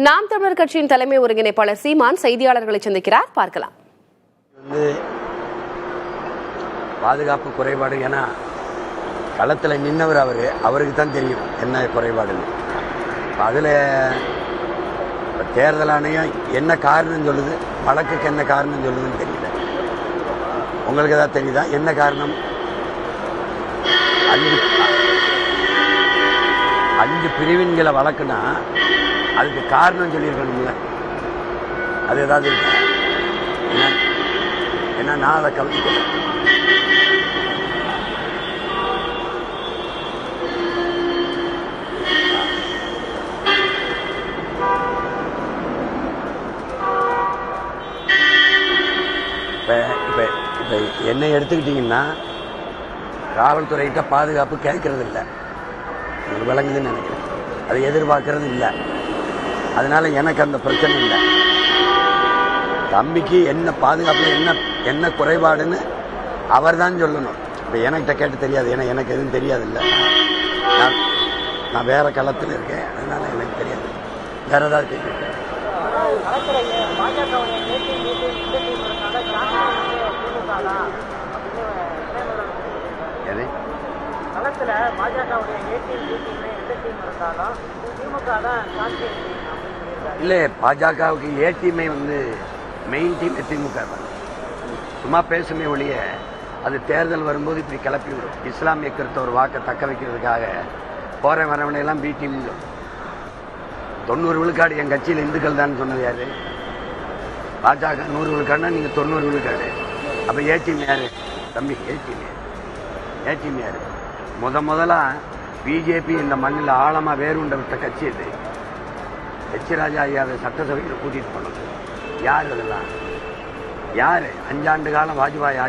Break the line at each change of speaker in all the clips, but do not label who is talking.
நாம் தமிழர் கட்சியின் தலைமை ஒருங்கிணைப்பாளர் சீமான் செய்தியாளர்களை சந்திக்கிறார். பார்க்கலாம்.
பாதுகாப்பு குறைபாடு ஏன்னா களத்தில் நின்னவர் அவருக்கு தான் தெரியும் என்ன குறைபாடுன்னு. அதில் தேர்தல் ஆணையம் என்ன காரணம் சொல்லுது, வழக்குக்கு என்ன காரணம் சொல்லுதுன்னு தெரியல. உங்களுக்கு ஏதாவது தெரியுதா என்ன காரணம்? 5 பிரிவின்களை வழக்குனா அதுக்கு காரணம் சொல்லியிருக்கணும்ல. அது ஏதாவது இருக்கா? ஏன்னா நான் அதை கவனிக்கல. இப்போ என்ன எடுத்துக்கிட்டீங்கன்னா காவல்துறைகிட்ட பாதுகாப்பு கேட்கறது இல்லை, உங்களுக்கு விளங்குதுன்னு நினைக்கிறேன். அதை எதிர்பார்க்கறது இல்லை. அதனால எனக்கு அந்த பிரச்சனை இல்லை. தம்பிக்கு என்ன பாதுகாப்பு என்ன குறைபாடுன்னு அவர் தான் சொல்லணும். இப்போ எனக்கிட்ட கேட்டு தெரியாது, ஏன்னா எனக்கு எதுவும் தெரியாது. இல்லை, நான் வேற களத்தில் இருக்கேன், அதனால எனக்கு தெரியாது. வேற ஏதாவது கேட்க இல்லை. பாஜகவுக்கு ஏடிஎம்ஐ மெயின் டீம் திமுக தான். சும்மா பேசுமே ஒழிய அது தேர்தல் வரும்போது இப்படி கிளப்பி விடும். இஸ்லாமிய கிறிஸ்தவர் வாக்கை தக்க வைக்கிறதுக்காக போற வரவனையெல்லாம் பி டீம். 90 விழுக்காடு என் கட்சியில் இந்துக்கள் தான் சொன்னது யாரு? பாஜக 100 விழுக்காடுனா நீங்க 90 விழுக்காடு. அப்ப ஏடிஎம் யாரு தம்பி? ஏடிஎம் யாரு? முதலா பிஜேபி இந்த மண்ணில் ஆழமா வேறுண்ட விட்ட கட்சி இது. எச் ராஜா ஐயாவை சட்டசபையில் கூட்டிட்டு போனது யாரு? அதெல்லாம் யாரு? 5 ஆண்டு காலம் வாஜ்பாய்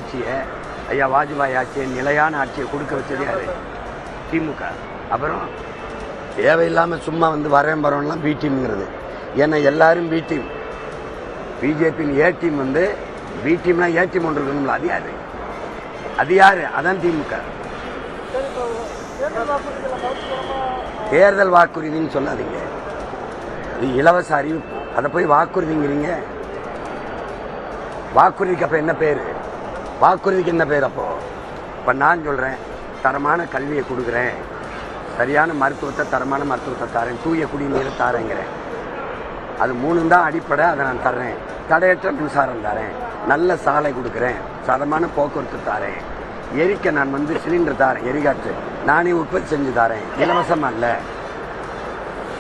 ஆட்சியை நிலையான ஆட்சியை கொடுக்க வச்சது யாரு? திமுக. அப்புறம் தேவையில்லாம சும்மா வரேன் பரவலாம் பி டீம்ங்கிறது. ஏன்னா எல்லாரும் பி டீம். பிஜேபியின் ஏ டீம் பி டீம்னா ஏ டீம் ஒன்று இருக்கணும்ல. அது யாரு? அதான் திமுக. தேர்தல் வாக்குறுதின்னு சொல்லாதீங்க, அது இலவச அறிவிப்பு. அதை போய் வாக்குறுதிங்கிறீங்க. வாக்குறுதிக்கு அப்ப என்ன பேரு? வாக்குறுதிக்கு என்ன பேர்? அப்போ இப்ப நான் சொல்றேன், தரமான கல்வியை கொடுக்குறேன், சரியான மருத்துவத்தை, தரமான மருத்துவத்தை தரேன், தூய குடிநீரை தாரேங்கிறேன். அது 3 தான் அடிப்படை. அதை நான் தர்றேன். தடையற்ற மின்சாரம் தரேன், நல்ல சாலை கொடுக்குறேன், தரமான போக்குவரத்து தாரேன், எரிக்க நான் சிலிண்டர் தாரேன், எரிகாற்று நானே உற்பத்தி செஞ்சு தாரேன், இலவசமா இல்ல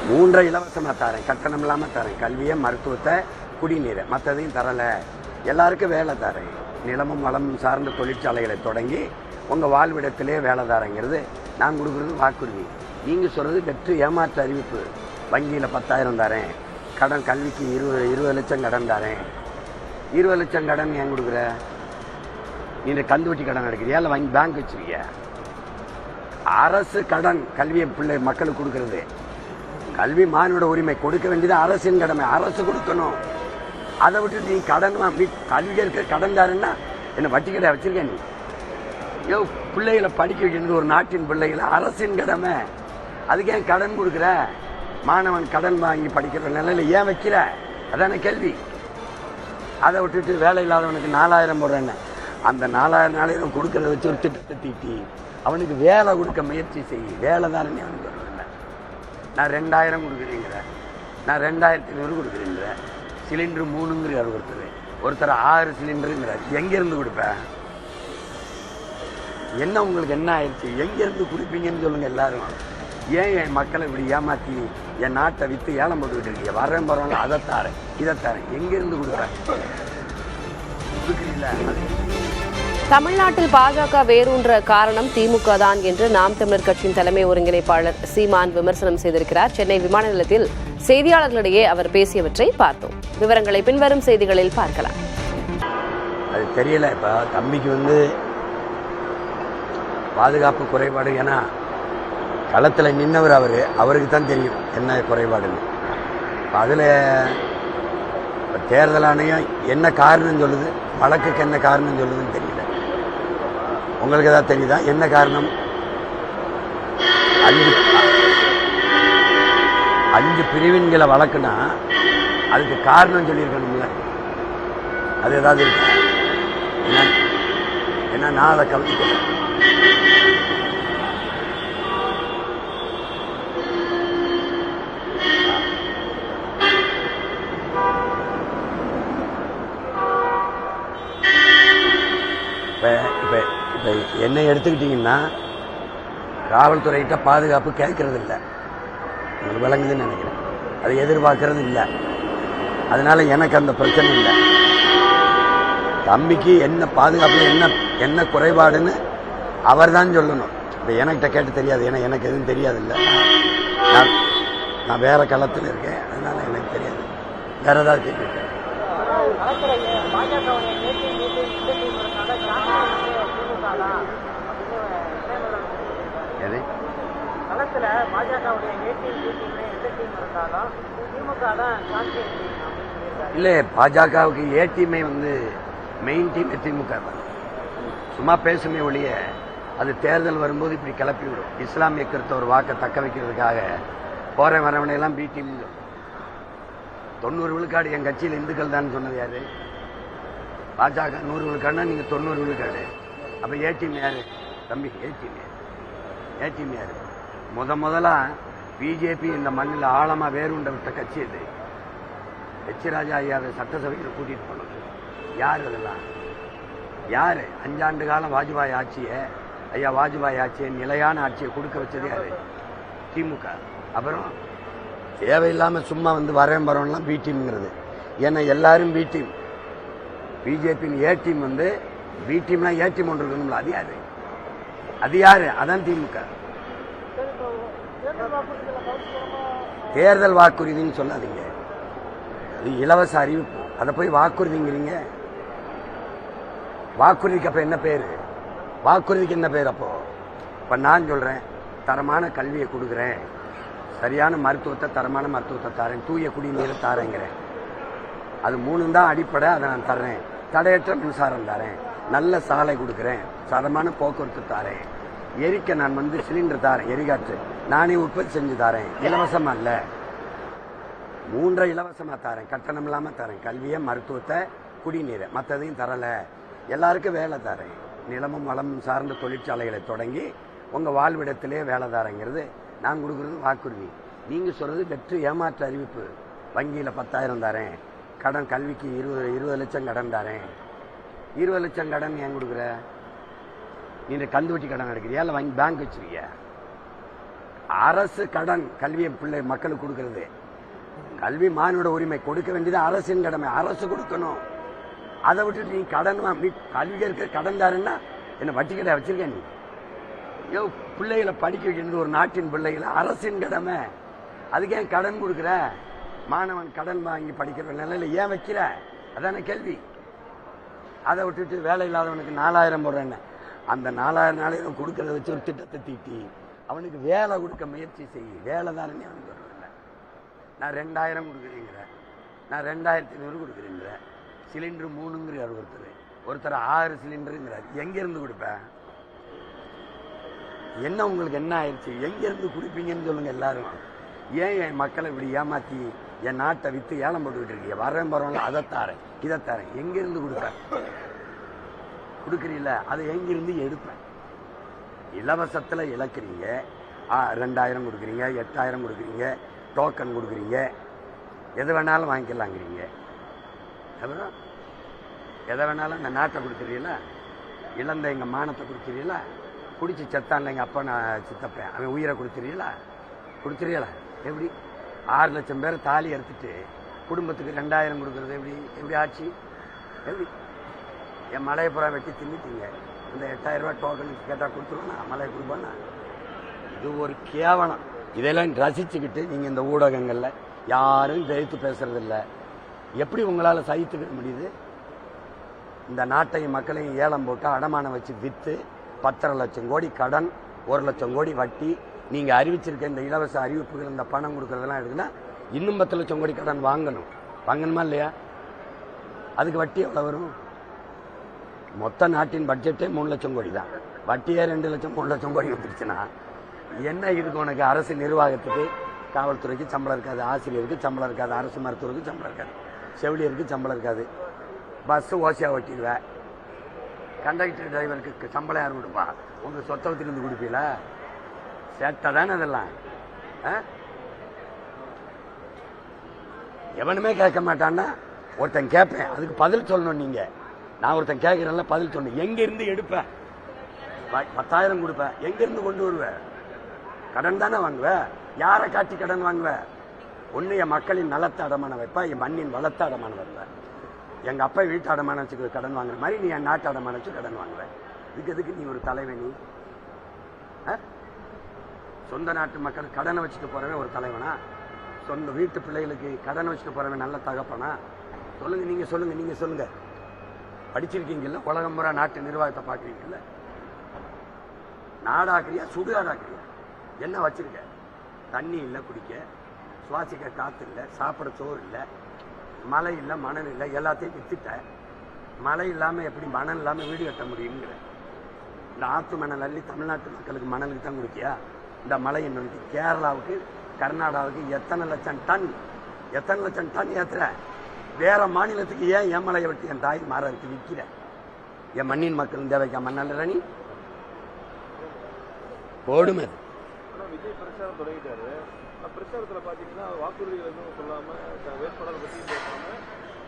3 இலவசமா தாரேன், கட்டணம் இல்லாம தரேன், கல்வியை, மருத்துவத்தை, குடிநீரை, மற்றதையும் தரல. எல்லாருக்கும் வேலை தாரேன், நிலமும் வளமும் சார்ந்த தொழிற்சாலைகளை தொடங்கி உங்க வாழ்விடத்திலே வேலை தாரேங்கிறது நான் கொடுக்கறது வாக்குறுதி. நீங்க சொல்றது வெற்று ஏமாற்று அறிவிப்பு. வங்கியில 10,000 தாரேன், கடன் கல்விக்கு 20 லட்சம் கடன் தாரேன். 20 லட்சம் கடன் ஏன் கொடுக்குற? நீங்க கந்துவட்டி கடன் எடுக்கிறியா இல்ல வங்கி பேங்க் வச்சிருக்கிய? அரசு கடன் கல்வியை பிள்ளை மக்களுக்கு கொடுக்கறது. கல்வி மாணவனோட உரிமை, கொடுக்க வேண்டியது அரசின் கடமை, அரசு கொடுக்கணும். அதை விட்டு நீ கடன் கல்வி இருக்க கடன் தாருன்னா என்ன வட்டி கடை வச்சிருக்க? நீ பிள்ளைகளை படிக்க வைக்கிறது ஒரு நாட்டின் பிள்ளைகளை, அரசின் கடமை. அதுக்கு ஏன் கடன் கொடுக்குற? மாணவன் கடன் வாங்கி படிக்கிற நிலையில ஏன் வைக்கிற? அதான கேள்வி. அதை விட்டுட்டு வேலை இல்லாதவனுக்கு 4,000 போடுறேன்னு அந்த 4,000 கொடுக்கறத வச்சு ஒரு திட்டத்தை தீட்டி அவனுக்கு வேலை கொடுக்க முயற்சி செய். வேலை தானே அவனுக்கு சொல்றேன். நான் 2,000 கொடுக்குறீங்கிற, நான் 2,500 கொடுக்குறீங்கிற, சிலிண்டர் 3ங்கிறார் ஒருத்தர் 6 சிலிண்டருங்கிறார். எங்க இருந்து கொடுப்பேன்? என்ன உங்களுக்கு என்ன ஆயிடுச்சு? எங்க இருந்து கொடுப்பீங்கன்னு சொல்லுங்க எல்லாரும். ஏன் என் மக்களை இப்படி ஏமாத்தி என் நாட்டை வித்து ஏலம் போட்டுக்கிட்டு இருக்கீங்க? வரேன் போறவங்க அதை தாரேன், இதை தாரேன், எங்க இருந்து கொடுப்பேன்?
தமிழ்நாட்டில் பாஜக வேரூன்ற காரணம் திமுக தான் என்று நாம் தமிழர் கட்சியின் தலைமை ஒருங்கிணைப்பாளர் சீமான் விமர்சனம் செய்திருக்கிறார். சென்னை விமான நிலையத்தில் செய்தியாளர்களிடையே அவர் பேசியவற்றை பார்த்தோம். விவரங்களை பின்வரும் செய்திகளில் பார்க்கலாம்.
அது தெரியல. இப்ப தம்பிக்கு பாதுகாப்பு குறைபாடு ஏன்னா களத்தில் நின்னவர் அவருக்கு தான் தெரியும் என்ன குறைபாடுன்னு. அதுல தேர்தல் ஆணையம் என்ன காரணம் சொல்லுது, வழக்குக்கு என்ன காரணம் சொல்லுதுன்னு தெரியல. உங்களுக்கு ஏதாவது தெரியுதா என்ன காரணம்? 5 பிரிவின்களை வளர்க்குனா அதுக்கு காரணம் சொல்லியிருக்கணும்ல. அது ஏதாவது இருக்கு? ஏன்னா நான் அதை கவனிக்கிறேன். இப்போ என்னை எடுத்துக்கிட்டீங்கன்னா காவல்துறைகிட்ட பாதுகாப்பு கேட்கறது இல்லை, உங்களுக்கு விளங்குதுன்னு நினைக்கிறேன். அதை எதிர்பார்க்கறது இல்லை. அதனால எனக்கு அந்த பிரச்சனை இல்லை. தம்பிக்கு என்ன பாதுகாப்பு என்ன குறைபாடுன்னு அவர் தான் சொல்லணும். இப்போ எனக்கிட்ட கேட்டு தெரியாது, ஏன்னா எனக்கு எதுவும் தெரியாது. இல்லை, நான் வேற களத்தில் இருக்கேன், அதனால எனக்கு தெரியாது. வேற ஏதாவது கேட்க இல்லை. பாஜகவுக்கு ஏ டீமே மெயின் டீம் திமுக தான். சும்மா பேசுமே ஒழிய அது தேர்தல் வரும்போது இப்படி கிளப்பி விடும். இஸ்லாமிய கிறிஸ்தவர் வாக்கை தக்க வைக்கிறதுக்காக போற வரவனையெல்லாம் பி டீம். 90 விழுக்காடு என் கட்சியில் இந்துக்கள் தான் சொன்னது யாரு? பாஜக 100 விழுக்காடுனா நீங்க 90 விழுக்காடு. அப்ப ஏ டீம் யாரு தம்பி? ஏ டீம் யாரு? முதலா பிஜேபி இந்த மண்ணில் ஆழமா வேறுண்ட விட்ட கட்சி இது. எச் ராஜா ஐயாவை சட்டசபையில் கூட்டிட்டு போனது யாரு? அதெல்லாம் யாரு? 5 ஆண்டு காலம் வாஜ்பாய் ஆட்சியை நிலையான ஆட்சியை கொடுக்க வச்சது யாரு? திமுக. அப்புறம் தேவையில்லாம சும்மா வரேன் பரோம்லாம் பி டீம்ங்கிறது. ஏன்னா எல்லாரும் பி டீம். பிஜேபியின் ஏ டீம் பி டீம்லாம் ஏ டீம் ஒன்று இருக்கணும்ல. அது யாரு? அதான் திமுக. தேர்தல் வாக்குறுதின்னு சொல்லாதீங்க, அது இலவச அறிவிப்பு. அதை போய் வாக்குறுதிங்கிறீங்க. வாக்குறுதிக்கு அப்ப என்ன பேரு? வாக்குறுதிக்கு என்ன பேர் அப்போ? இப்ப நான் சொல்றேன், தரமான கல்வியை கொடுக்குறேன், சரியான மருத்துவத்தை, தரமான மருத்துவத்தை தாரேன், தூய குடிநீரை தாரேங்கிறேன். அது 3 தான் அடிப்படை. அதை நான் தர்றேன். தடையற்ற மின்சாரம் தாரேன், நல்ல சாலை கொடுக்குறேன், தரமான போக்குவரத்து தாரேன், எரிக்க நான் சிலிண்டர் தாரேன், எரிகாற்று நானே உற்பத்தி செஞ்சு தாரேன், இலவசமா இல்ல 3 இலவசமா தாரேன், கட்டணம் இல்லாம தரேன், கல்வியை, மருத்துவத்தை, குடிநீரை, மற்றதையும் தரல, எல்லாருக்கும் வேலை தாரேன், நிலமும் வளமும் சார்ந்த தொழிற்சாலைகளை தொடங்கி உங்க வாழ்விடத்திலே வேலை தாரேங்கிறது நான் கொடுக்கறது வாக்குறுதி. நீங்க சொல்றது வெற்று ஏமாற்று அறிவிப்பு. வங்கியில 10,000 தாரேன், கடன் கல்விக்கு 20 லட்சம் கடன் தாரேன். 20 லட்சம் கடன் ஏன் கொடுக்குற? நீங்க கந்து வட்டி கடன் எடுக்கிறியா இல்ல வங்கி பேங்க் வச்சிருக்கிய? அரசு கடன் கல்வியை பிள்ளை மக்களுக்கு கொடுக்கறது. கல்வி மானுட உரிமை, கொடுக்க வேண்டியது அரசின் கடமை, அரசு கொடுக்கணும். அதை விட்டுட்டு நீ கடன் கல்விக்கு இருக்க கடன் தாருன்னா என்ன வட்டி கடை வச்சிருக்க? நீ பிள்ளைகளை படிக்க வைக்கிறது ஒரு நாட்டின் பிள்ளைகளை, அரசின் கடமை. அதுக்கு ஏன் கடன் கொடுக்குற? மாணவன் கடன் வாங்கி படிக்கிற நிலையில ஏன் வைக்கிற? அதான கேள்வி. அதை விட்டுட்டு வேலை இல்லாதவனுக்கு 4,000 போடுறேன்னு அந்த 4,000 கொடுக்கறத வச்சு ஒரு திட்டத்தை தீட்டி அவனுக்கு வேலை கொடுக்க முயற்சி செய்ய. வேலை தானே அவனுக்கு சொல்றதில்ல. நான் 2,000 கொடுக்குறீங்கிற, நான் 2,500 கொடுக்குறீங்கிற, சிலிண்டர் 3ங்கிறார் ஒருத்தர் 6 சிலிண்டருங்கிறார். எங்க இருந்து கொடுப்பேன்? என்ன உங்களுக்கு என்ன ஆயிடுச்சு? எங்க இருந்து குடிப்பீங்கன்னு சொல்லுங்க எல்லாரும். ஏன் என் மக்களை இப்படி ஏமாத்தி என் நாட்டை வித்து ஏலம் போட்டுக்கிட்டு இருக்கீங்க? வரேன் பரவாயில்ல, அதை தாரேன், இதை தாரேன், எங்க இருந்து கொடுப்பேன்? கொடுக்குறீங்கள, அதை எங்கிருந்து எடுப்பேன்? இலவசத்துல இழக்கிறீங்க. 2,000 கொடுக்குறீங்க, 8,000 கொடுக்குறீங்க, டோக்கன் கொடுக்குறீங்க, எது வேணாலும் வாங்கிக்கலாங்கிறீங்க. அப்புறம் எதை வேணாலும் இந்த நாட்டை கொடுத்துறீங்களா? இழந்த எங்க மானத்தை கொடுத்துறீங்களா? குடிச்சு செத்தான் எங்க அப்பா நான் சித்தப்பேன், அவன் உயிரை கொடுத்துறீங்களா? கொடுத்துறீங்களா? எப்படி 6 லட்சம் பேர் தாலி எடுத்துட்டு குடும்பத்துக்கு 2,000 கொடுக்கறது எப்படி ஆச்சு? எப்படி? என் மலையை புறா வெட்டி தின்னுட்டீங்க. இந்த 8,000 ரூபாய் டோக்கன் கேட்டா கொடுத்துருவோம்னா மலையை கொடுப்போம்னா இது ஒரு கேவலம். இதெல்லாம் ரசிச்சுக்கிட்டு நீங்க இந்த ஊடகங்கள்ல யாரும் ஜெயித்து பேசுறது இல்லை. எப்படி உங்களால சகித்துக்க முடியுது? இந்த நாட்டையும் மக்களையும் ஏலம் போட்டு அடமானம் வச்சு வித்து 10,5 லட்சம் கோடி கடன், 1 லட்சம் கோடி வட்டி. நீங்க அறிவிச்சிருக்க இந்த இலவச அறிவிப்புகள், இந்த பணம் கொடுக்கறதெல்லாம் இருக்குன்னா இன்னும் 10 லட்சம் கோடி கடன் வாங்கணுமா இல்லையா? அதுக்கு வட்டி எவ்வளவு வரும்? மொத்த நாட்டின் பட்ஜெட்டே 3 லட்சம் கோடி தான். வட்டியே 2 லட்சம் 3 லட்சம் கோடி வந்துருச்சுன்னா என்ன இதுக்கு உனக்கு அரசு நிர்வாகத்துக்கு காவல்துறைக்கு சம்பளம் இருக்காது, ஆசிரியருக்கு சம்பளம் இருக்காது, அரசு மருத்துவருக்கு சம்பளம் இருக்காது, செவிலியருக்கு சம்பளம் இருக்காது. பஸ்ஸு ஓசியாக ஓட்டிடுவேன். கண்டக்டர் டிரைவருக்கு சம்பளம் யார் கொடுப்பா? உங்கள் சொத்தவத்திலிருந்து கொடுப்பீங்களா? சேட்டை தானே அதெல்லாம். எவனுமே கேட்க மாட்டான்னா ஒருத்தன் கேட்பேன், அதுக்கு பதில் சொல்லணும். நீங்கள் நான் ஒருத்தன் கேட்குறேன்ல, பதில் சொல்லணும். எங்கேருந்து எடுப்பேன்? 10,000 கொடுப்பேன். எங்கேருந்து கொண்டு வருவேன்? கடன் தானே வாங்குவேன். யாரை காட்டி கடன் வாங்குவேன்? ஒன்று என் மக்களின் நலத்தை அடமான வைப்பா, என் மண்ணின் வளத்தை அடமான வைப்பேன். எங்கள் அப்பா வீட்டு அடமான வச்சு கடன் வாங்குற மாதிரி நீ என் நாட்டு அடமான வச்சு கடன் வாங்குவேன். எதுக்கு நீ ஒரு தலைவன்? நீ சொந்த நாட்டு மக்கள் கடனை வச்சுட்டு போறவன் ஒரு தலைவனா? சொந்த வீட்டு பிள்ளைகளுக்கு கடனை வச்சுட்டு போறவன் நல்ல தகப்பனா? சொல்லுங்க, நீங்க சொல்லுங்க. படிச்சிருக்கீங்கல்ல, உலகம் முறை நாட்டு நிர்வாகத்தை பார்க்குறீங்கல்ல. நாடாக்குறியா சுடுகாடாக்குறியா? என்ன வச்சிருக்க? தண்ணி இல்லை குடிக்க, சுவாசிக்க காற்று இல்லை, சாப்பிட சோறு இல்லை, மழை இல்லை, மணல் இல்லை, எல்லாத்தையும் வித்துட்ட. மழை இல்லாமல் எப்படி மணல் இல்லாமல் வீடு கட்ட முடியுங்கிற? இந்த ஆற்று மணல் அள்ளி தமிழ்நாட்டு மக்களுக்கு மணலுக்கு தான் குடிக்கியா? இந்த மழை என்னன்னு கேரளாவுக்கு கர்நாடகாவுக்கு எத்தனை லட்சம் டன் ஏற்றுற? வேற மாநிலத்துக்கு ஏன் மலையை வெட்டி என் தாய் மாறதுக்கு விற்கிற? என் மண்ணின் மக்கள் தேவைக்கா மண்ணல்ல ராணி? போடுமே.
விஜய் பிரச்சாரம் தொடங்கிட்டாரு. பிரச்சாரத்துல பாத்தீங்கன்னா வாக்குறுதிகள் எதுவும் சொல்லாம, வேட்பாளர் பத்தி பேசாம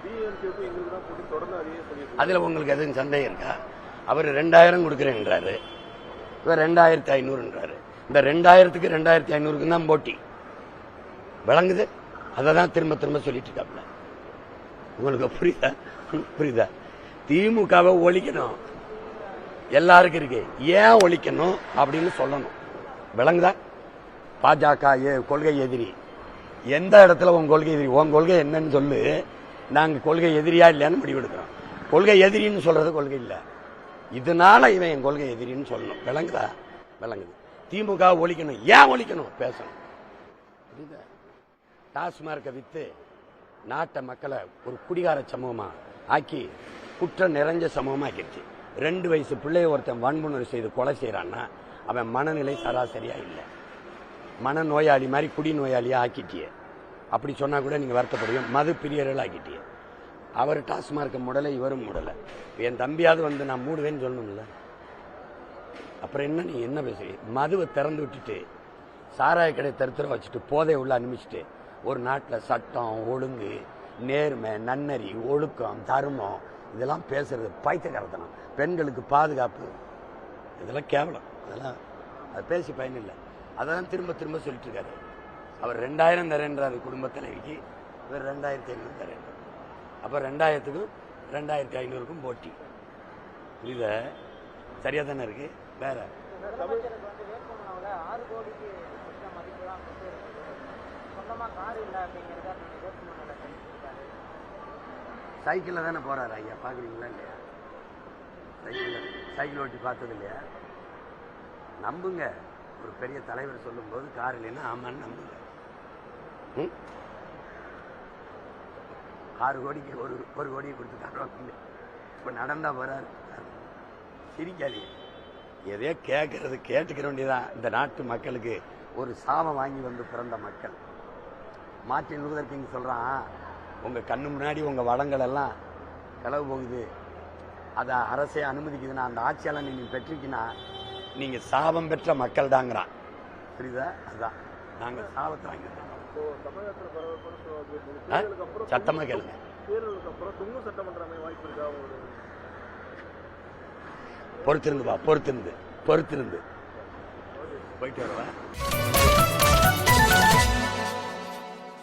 டிஎம்கேக்கு எங்களுக்கு தான் போட்டு தொடர்ந்து அதையே சொல்லிட்டு.
அதுல உங்களுக்கு எதுவும் சந்தேகம் இருக்கா? அவர் 2000 கொடுக்குறேன்றாரு, இவர் 2500ன்றாரு. இந்த 2000க்கு 2500க்கு தான் போட்டி விளங்குது. அதை தான் திரும்ப சொல்லிட்டு இருக்காப்ல. உங்களுக்கு புரியுதா? திமுகவை ஒழிக்கணும், எல்லாருக்கும் இருக்கு. ஏன் ஒழிக்கணும் அப்படின்னு சொல்லணும். விளங்குதா? பாஜக கொள்கை எதிரி. எந்த இடத்துல உன் கொள்கை எதிரி? உன் கொள்கை என்னன்னு சொல்லு. நாங்க கொள்கை எதிரியா இல்லையான்னு முடிவெடுக்கிறோம். கொள்கை எதிரின்னு சொல்றது கொள்கை இல்லை. இதனால இவன் என் கொள்கை எதிரின்னு சொல்லணும். விளங்குதா? விளங்குது. திமுக ஒழிக்கணும். ஏன் ஒழிக்கணும் பேசணும். புரியுதா? டாஸ்மார்க்கை வித்து நாட்டை மக்களை ஒரு குடிகார சமூகமா ஆக்கி குற்றம் நிறைஞ்ச சமூகமா ஆக்கிடுச்சு. 2 வயசு பிள்ளைய ஒருத்தன் வன்புணர்வு செய்து கொலை செய்யறான்னா அவன் மனநிலை சராசரியா இல்லை. மனநோயாளி மாதிரி குடி நோயாளியா ஆக்கிட்டியே. அப்படி சொன்னா கூட நீங்க வருத்தப்படுவீங்க. மது பிரியர்கள் ஆக்கிட்டியே. அவர் டாஸ்மார்க்க முடலை, இவரும் முடலை. என் தம்பியாவது வந்து நான் மூடுவேன்னு சொல்லணும்ல. அப்புறம் என்ன நீ என்ன பேசுறீங்க? மதுவை திறந்து விட்டுட்டு சாராய கடை தருத்தர வச்சுட்டு போதை உள்ள அனுப்பிச்சுட்டு ஒரு நாட்டில் சட்டம் ஒழுங்கு நேர்மை நன்னறி ஒழுக்கம் தர்மம் இதெல்லாம் பேசுறது பைத்தியக்காரத்தனம். பெண்களுக்கு பாதுகாப்பு இதெல்லாம் கேவலம். அதெல்லாம் அது பேசி பயனில்லை. அதான் திரும்ப சொல்லிட்டு இருக்காரு. அவர் 2000 தரேன்றாரு குடும்ப தலைவிக்கு, இவர் 2500 தரேன். அப்ப 2000க்கும் 2500க்கும் போட்டி. புரியுத? சரியா தானே இருக்கு. வேற சைக்கிள் தானே போறாரு ஐயா, பாக்குறீங்களா இல்லையா? சைக்கிள் ஓட்டி பார்த்தது இல்லையா? நம்புங்க. ஒரு பெரிய தலைவர் சொல்லும் போது கார் இல்லைன்னா ஆமான்னு நம்புங்க. 6 கோடிக்கு ஒரு கோடியை கொடுத்துட்டாரு. இப்ப நடந்தா போறாரு. சிரிக்காதீங்க. எதையோ கேட்கறது கேட்டுக்கிற வேண்டியதான். இந்த நாட்டு மக்களுக்கு ஒரு சாபம் வாங்கி வந்து பிறந்த மக்கள். மார்ட்டின் லூதர் கிங் சொல்றான், உங்க கண்ணு முன்னாடி உங்க வளங்கள் எல்லாம் களவு போகுது, அதை அரசே அனுமதிக்குதுன்னா அந்த ஆட்சியாளர் நீங்க பெற்றிருக்கீங்கன்னா நீங்க சாபம் பெற்ற மக்கள் தாங்கிறான். புரியுதா? அதுதான் நாங்க சாபத்தை வாங்கிட்டோம். சத்தமா கேளுங்க. பொறுத்திருந்து போயிட்டு வருவா.